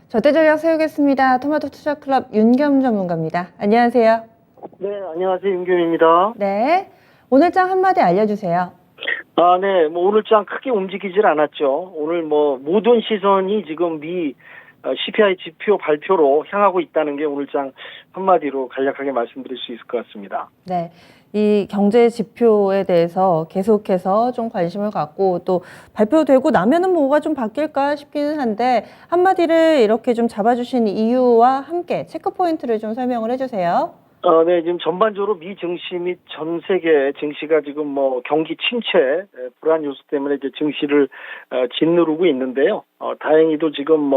저대전략 세우겠습니다. 토마토 투자클럽 윤겸 전문가입니다. 안녕하세요. 네, 안녕하세요. 임금입니다. 네. 오늘장 한마디 알려주세요. 네, 오늘장 크게 움직이질 않았죠. 오늘 모든 시선이 지금 미 CPI 지표 발표로 향하고 있다는 게 오늘장 한마디로 간략하게 말씀드릴 수 있을 것 같습니다. 네. 이 경제 지표에 대해서 계속해서 좀 관심을 갖고 또 발표되고 나면은 뭐가 좀 바뀔까 싶기는 한데 한마디를 이렇게 좀 잡아주신 이유와 함께 체크 포인트를 좀 설명을 해주세요. 네, 지금 전반적으로 미 증시 및 전 세계 증시가 지금 경기 침체, 불안 요소 때문에 이제 증시를 짓누르고 있는데요. 다행히도 지금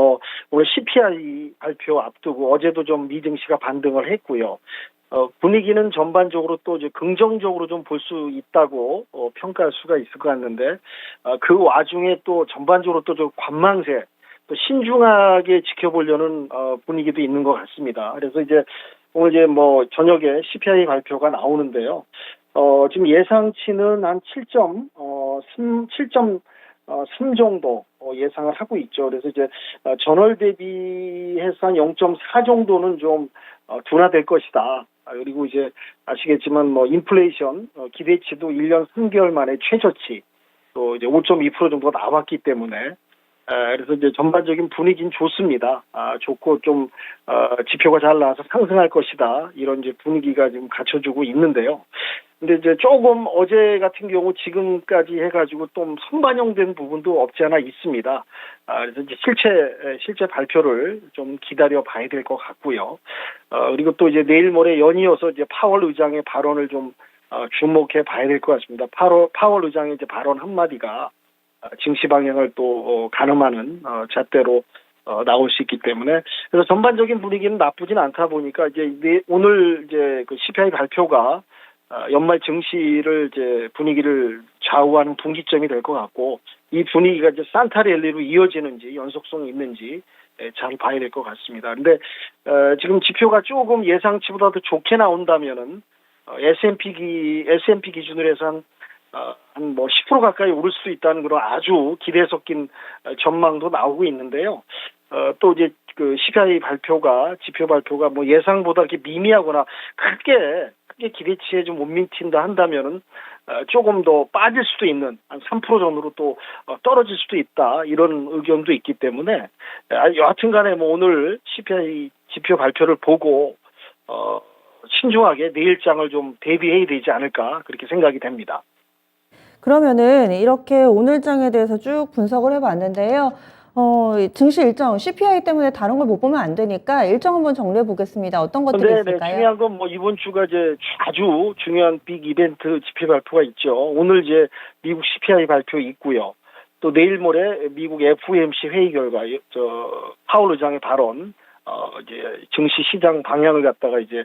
오늘 CPI 발표 앞두고 어제도 좀 미 증시가 반등을 했고요. 분위기는 전반적으로 또 이제 긍정적으로 좀 볼 수 있다고 평가할 수가 있을 것 같는데, 그 와중에 또 전반적으로 또 좀 관망세, 또 신중하게 지켜보려는 분위기도 있는 것 같습니다. 그래서 이제 오늘 이제 저녁에 CPI 발표가 나오는데요. 지금 예상치는 한 7.3 정도 예상을 하고 있죠. 그래서 이제 전월 대비해서 한 0.4 정도는 좀 둔화될 것이다. 그리고 이제 아시겠지만 인플레이션 기대치도 1년 3개월 만에 최저치, 또 이제 5.2% 정도가 나왔기 때문에 그래서 이제 전반적인 분위기는 좋습니다. 좋고 좀 지표가 잘 나와서 상승할 것이다. 이런 이제 분위기가 지금 갖춰주고 있는데요. 근데 이제 조금 어제 같은 경우 지금까지 해가지고 좀 선반영된 부분도 없지 않아 있습니다. 그래서 이제 실제 발표를 좀 기다려 봐야 될 것 같고요. 그리고 또 이제 내일 모레 연이어서 이제 파월 의장의 발언을 좀 주목해 봐야 될 것 같습니다. 파월 의장의 이제 발언 한마디가 증시 방향을 또 가늠하는 잣대로 나올 수 있기 때문에, 그래서 전반적인 분위기는 나쁘진 않다 보니까 이제 오늘 이제 그 CPI 발표가 연말 증시를 이제 분위기를 좌우하는 분기점이 될 것 같고, 이 분위기가 이제 산타랠리로 이어지는지 연속성이 있는지 잘 봐야 될 것 같습니다. 근데 지금 지표가 조금 예상치보다 더 좋게 나온다면은 S&P 기준으로 해서 한 10% 가까이 오를 수 있다는 그런 아주 기대 섞인 전망도 나오고 있는데요. 또 이제 그 CPI 지표 발표가 예상보다 이렇게 미미하거나 크게 기대치에 좀 못 미친다 한다면은 조금 더 빠질 수도 있는 한 3% 정도로 또 떨어질 수도 있다, 이런 의견도 있기 때문에 여하튼간에 오늘 CPI 지표 발표를 보고 신중하게 내일장을 좀 대비해야 되지 않을까, 그렇게 생각이 됩니다. 그러면은 이렇게 오늘장에 대해서 쭉 분석을 해봤는데요. 증시 일정, CPI 때문에 다른 걸 못 보면 안 되니까 일정 한번 정리해 보겠습니다. 어떤 것들이 네, 있을까요? 중요한 건 이번 주가 이제 아주 중요한 빅 이벤트 지표 발표가 있죠. 오늘 이제 미국 CPI 발표 있고요. 또 내일 모레 미국 FOMC 회의 결과 파월 의장의 발언, 이제 증시 시장 방향을 갖다가 이제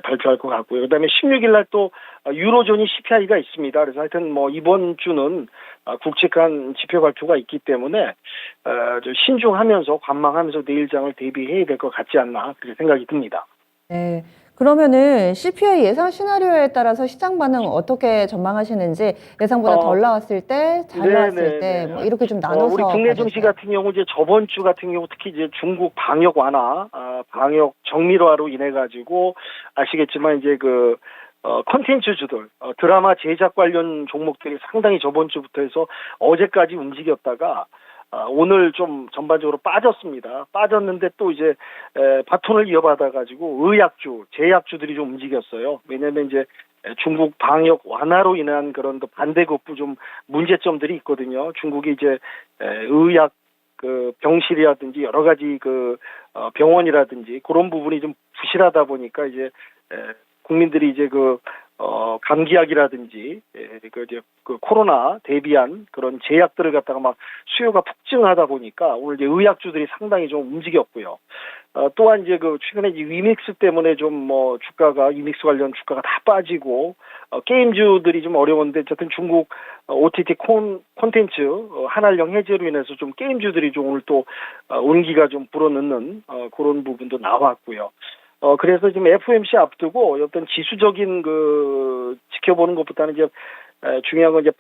발표할 것 같고요. 그다음에 16일 날 또 유로존이 CPI가 있습니다. 그래서 하여튼 이번 주는 굵직한 지표 발표가 있기 때문에 좀 신중하면서 관망하면서 내일장을 대비해야 될 것 같지 않나, 그렇게 생각이 듭니다. 네. 그러면은 CPI 예상 시나리오에 따라서 시장 반응 어떻게 전망하시는지, 예상보다 덜 나왔을 때, 잘 나왔을 때, 이렇게 좀 나눠서 우리 국내 증시 봐주세요. 같은 경우 이제 저번 주 같은 경우 특히 이제 중국 방역 완화, 방역 정밀화로 인해 가지고 아시겠지만 이제 콘텐츠주들, 드라마 제작 관련 종목들이 상당히 저번 주부터 해서 어제까지 움직였다가 오늘 좀 전반적으로 빠졌습니다. 빠졌는데 또 이제 바톤을 이어받아 가지고 제약주들이 좀 움직였어요. 왜냐하면 이제 중국 방역 완화로 인한 그런 반대급부 좀 문제점들이 있거든요. 중국이 이제 의약 병실이라든지 여러 가지 병원이라든지 그런 부분이 좀 부실하다 보니까 이제 국민들이 이제 감기약이라든지 이제 코로나 대비한 그런 제약들을 갖다가 막 수요가 폭증하다 보니까 오늘 이제 의약주들이 상당히 좀 움직였고요. 또한 이제 최근에 이제 위믹스 때문에 좀 위믹스 관련 주가가 다 빠지고 게임주들이 좀 어려운데, 어쨌든 중국 OTT 콘텐츠 한한령 해제로 인해서 좀 게임주들이 좀 오늘 또 온기가 좀 불어넣는 그런 부분도 나왔고요. 그래서 지금 FOMC 앞두고 어떤 지수적인 지켜보는 것보다는 이제 중요한 건 이제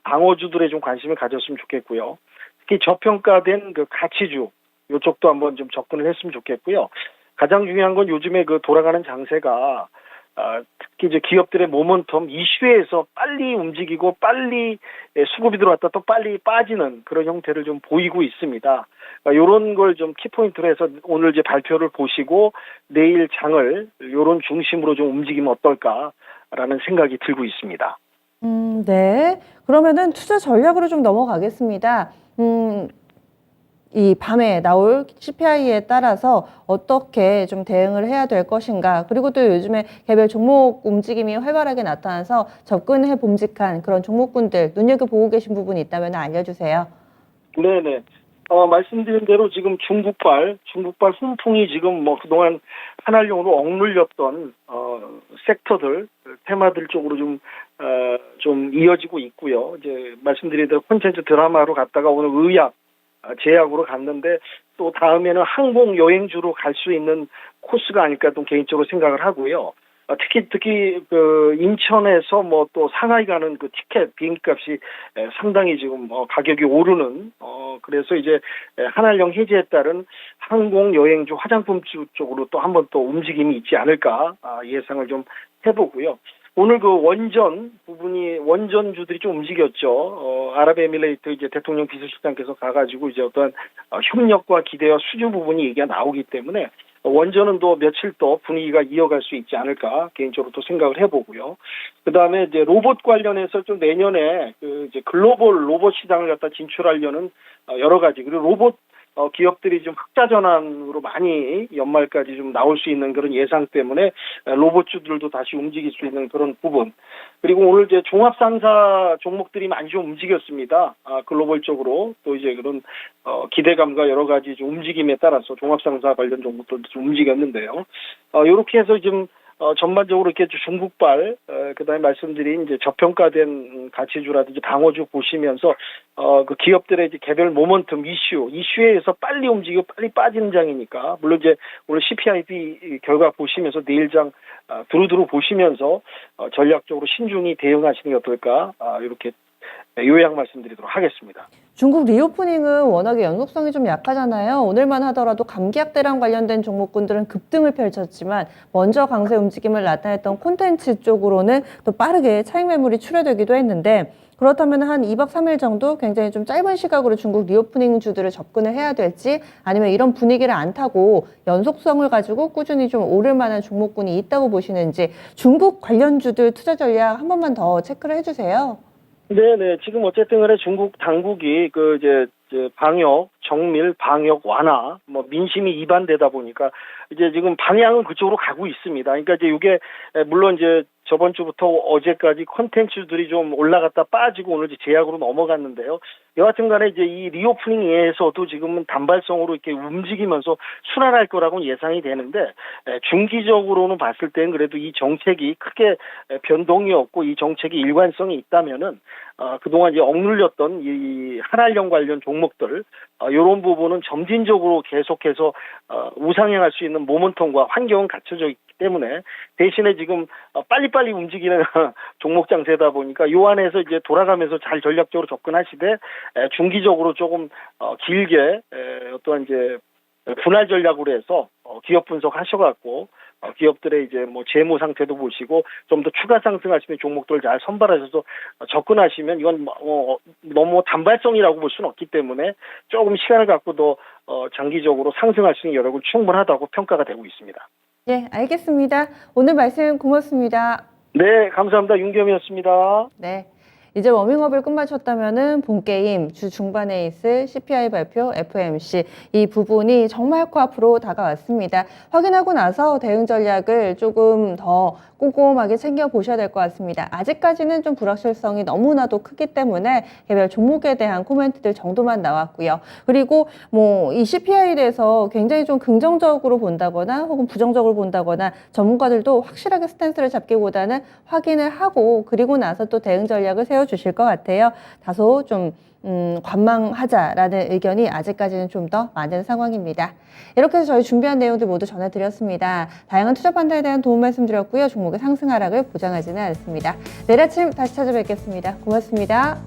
방어주들에 좀 관심을 가졌으면 좋겠고요. 특히 저평가된 가치주, 이쪽도 한번 좀 접근을 했으면 좋겠고요. 가장 중요한 건 요즘에 그 돌아가는 장세가 특히 이제 기업들의 모멘텀 이슈에서 빨리 움직이고 빨리 수급이 들어왔다 또 빨리 빠지는 그런 형태를 좀 보이고 있습니다. 이런 걸 좀 키포인트로 해서 오늘 이제 발표를 보시고 내일 장을 이런 중심으로 좀 움직이면 어떨까라는 생각이 들고 있습니다. 네. 그러면은 투자 전략으로 좀 넘어가겠습니다. 이 밤에 나올 CPI에 따라서 어떻게 좀 대응을 해야 될 것인가. 그리고 또 요즘에 개별 종목 움직임이 활발하게 나타나서 접근해 봄직한 그런 종목군들 눈여겨보고 계신 부분이 있다면 알려주세요. 네네. 말씀드린 대로 지금 중국발 훈풍이 지금 뭐 그동안 한알용으로 억눌렸던, 섹터들, 테마들 쪽으로 좀 이어지고 있고요. 이제 말씀드린 대로 콘텐츠 드라마로 갔다가 오늘 의학, 제약으로 갔는데 또 다음에는 항공 여행주로 갈 수 있는 코스가 아닐까 또 개인적으로 생각을 하고요. 특히 그 인천에서 뭐 또 상하이 가는 그 티켓 비행기 값이 상당히 지금 가격이 오르는 그래서 이제 한알령 해제에 따른 항공 여행주 화장품주 쪽으로 또 한번 또 움직임이 있지 않을까 예상을 좀 해보고요. 오늘 그 원전주들이 좀 움직였죠. 아랍에미레이트 이제 대통령 비서실장께서 가가지고 이제 어떤 협력과 기대와 수주 부분이 얘기가 나오기 때문에 원전은 또 며칠 더 분위기가 이어갈 수 있지 않을까 개인적으로 또 생각을 해보고요. 그 다음에 이제 로봇 관련해서 좀 내년에 그 이제 글로벌 로봇 시장을 갖다 진출하려는 여러 가지 그리고 로봇 기업들이 좀 흑자 전환으로 많이 연말까지 좀 나올 수 있는 그런 예상 때문에 로봇주들도 다시 움직일 수 있는 그런 부분. 그리고 오늘 이제 종합상사 종목들이 많이 좀 움직였습니다. 글로벌적으로 또 이제 그런 기대감과 여러 가지 좀 움직임에 따라서 종합상사 관련 종목들도 좀 움직였는데요. 이렇게 해서 지금 전반적으로 이렇게 중국발, 그다음에 말씀드린 이제 저평가된 가치주라든지 방어주 보시면서, 그 기업들의 이제 개별 모멘텀 이슈에 의해서 빨리 움직이고 빨리 빠지는 장이니까, 물론 이제 오늘 CPIB 결과 보시면서 내일장, 두루두루 보시면서, 전략적으로 신중히 대응하시는 게 어떨까, 이렇게 요약 말씀드리도록 하겠습니다. 중국 리오프닝은 워낙에 연속성이 좀 약하잖아요. 오늘만 하더라도 감기약대랑 관련된 종목군들은 급등을 펼쳤지만 먼저 강세 움직임을 나타냈던 콘텐츠 쪽으로는 또 빠르게 차익 매물이 출회되기도 했는데 그렇다면 한 2박 3일 정도 굉장히 좀 짧은 시각으로 중국 리오프닝 주들을 접근을 해야 될지 아니면 이런 분위기를 안 타고 연속성을 가지고 꾸준히 좀 오를 만한 종목군이 있다고 보시는지 중국 관련주들 투자 전략 한 번만 더 체크를 해주세요. 네네. 지금 어쨌든 간에 중국 당국이 그 이제 방역, 정밀 방역 완화, 뭐 민심이 이반되다 보니까 이제 지금 방향은 그쪽으로 가고 있습니다. 그러니까 이제 이게 물론 이제 저번 주부터 어제까지 콘텐츠들이 좀 올라갔다 빠지고 오늘 이제 제약으로 넘어갔는데요. 여하튼 간에 이제 이 리오프닝에서도 지금은 단발성으로 이렇게 움직이면서 순환할 거라고 예상이 되는데 중기적으로는 봤을 때는 그래도 이 정책이 크게 변동이 없고 이 정책이 일관성이 있다면은 그동안 이제 억눌렸던 이 한알령 관련 종목들 이런 부분은 점진적으로 계속해서 우상향할 수 있는 모멘텀과 환경은 갖춰져 있기 때문에 대신에 지금 빨리빨리 움직이는 종목 장세다 보니까 요 안에서 이제 돌아가면서 잘 전략적으로 접근하시되 중기적으로 조금 길게 어떠한 이제 분할 전략으로 해서 기업 분석하셔갖고 기업들의 이제 뭐 재무 상태도 보시고 좀 더 추가 상승할 수 있는 종목들을 잘 선발하셔서 접근하시면 이건 너무 단발성이라고 볼 수는 없기 때문에 조금 시간을 갖고 더 장기적으로 상승할 수 있는 여력은 충분하다고 평가가 되고 있습니다. 네, 알겠습니다. 오늘 말씀 고맙습니다. 네, 감사합니다. 윤겸이었습니다. 네. 이제 워밍업을 끝마쳤다면은 본게임 주 중반에 있을 CPI 발표, FOMC 이 부분이 정말 코앞으로 다가왔습니다. 확인하고 나서 대응 전략을 조금 더 꼼꼼하게 챙겨보셔야 될 것 같습니다. 아직까지는 좀 불확실성이 너무나도 크기 때문에 개별 종목에 대한 코멘트들 정도만 나왔고요. 그리고 뭐 이 CPI에 대해서 굉장히 좀 긍정적으로 본다거나 혹은 부정적으로 본다거나 전문가들도 확실하게 스탠스를 잡기보다는 확인을 하고 그리고 나서 또 대응 전략을 세워주실 것 같아요. 다소 좀 관망하자라는 의견이 아직까지는 좀 더 많은 상황입니다. 이렇게 해서 저희 준비한 내용들 모두 전해드렸습니다. 다양한 투자 판단에 대한 도움 말씀드렸고요. 종목의 상승 하락을 보장하지는 않습니다. 내일 아침 다시 찾아뵙겠습니다. 고맙습니다.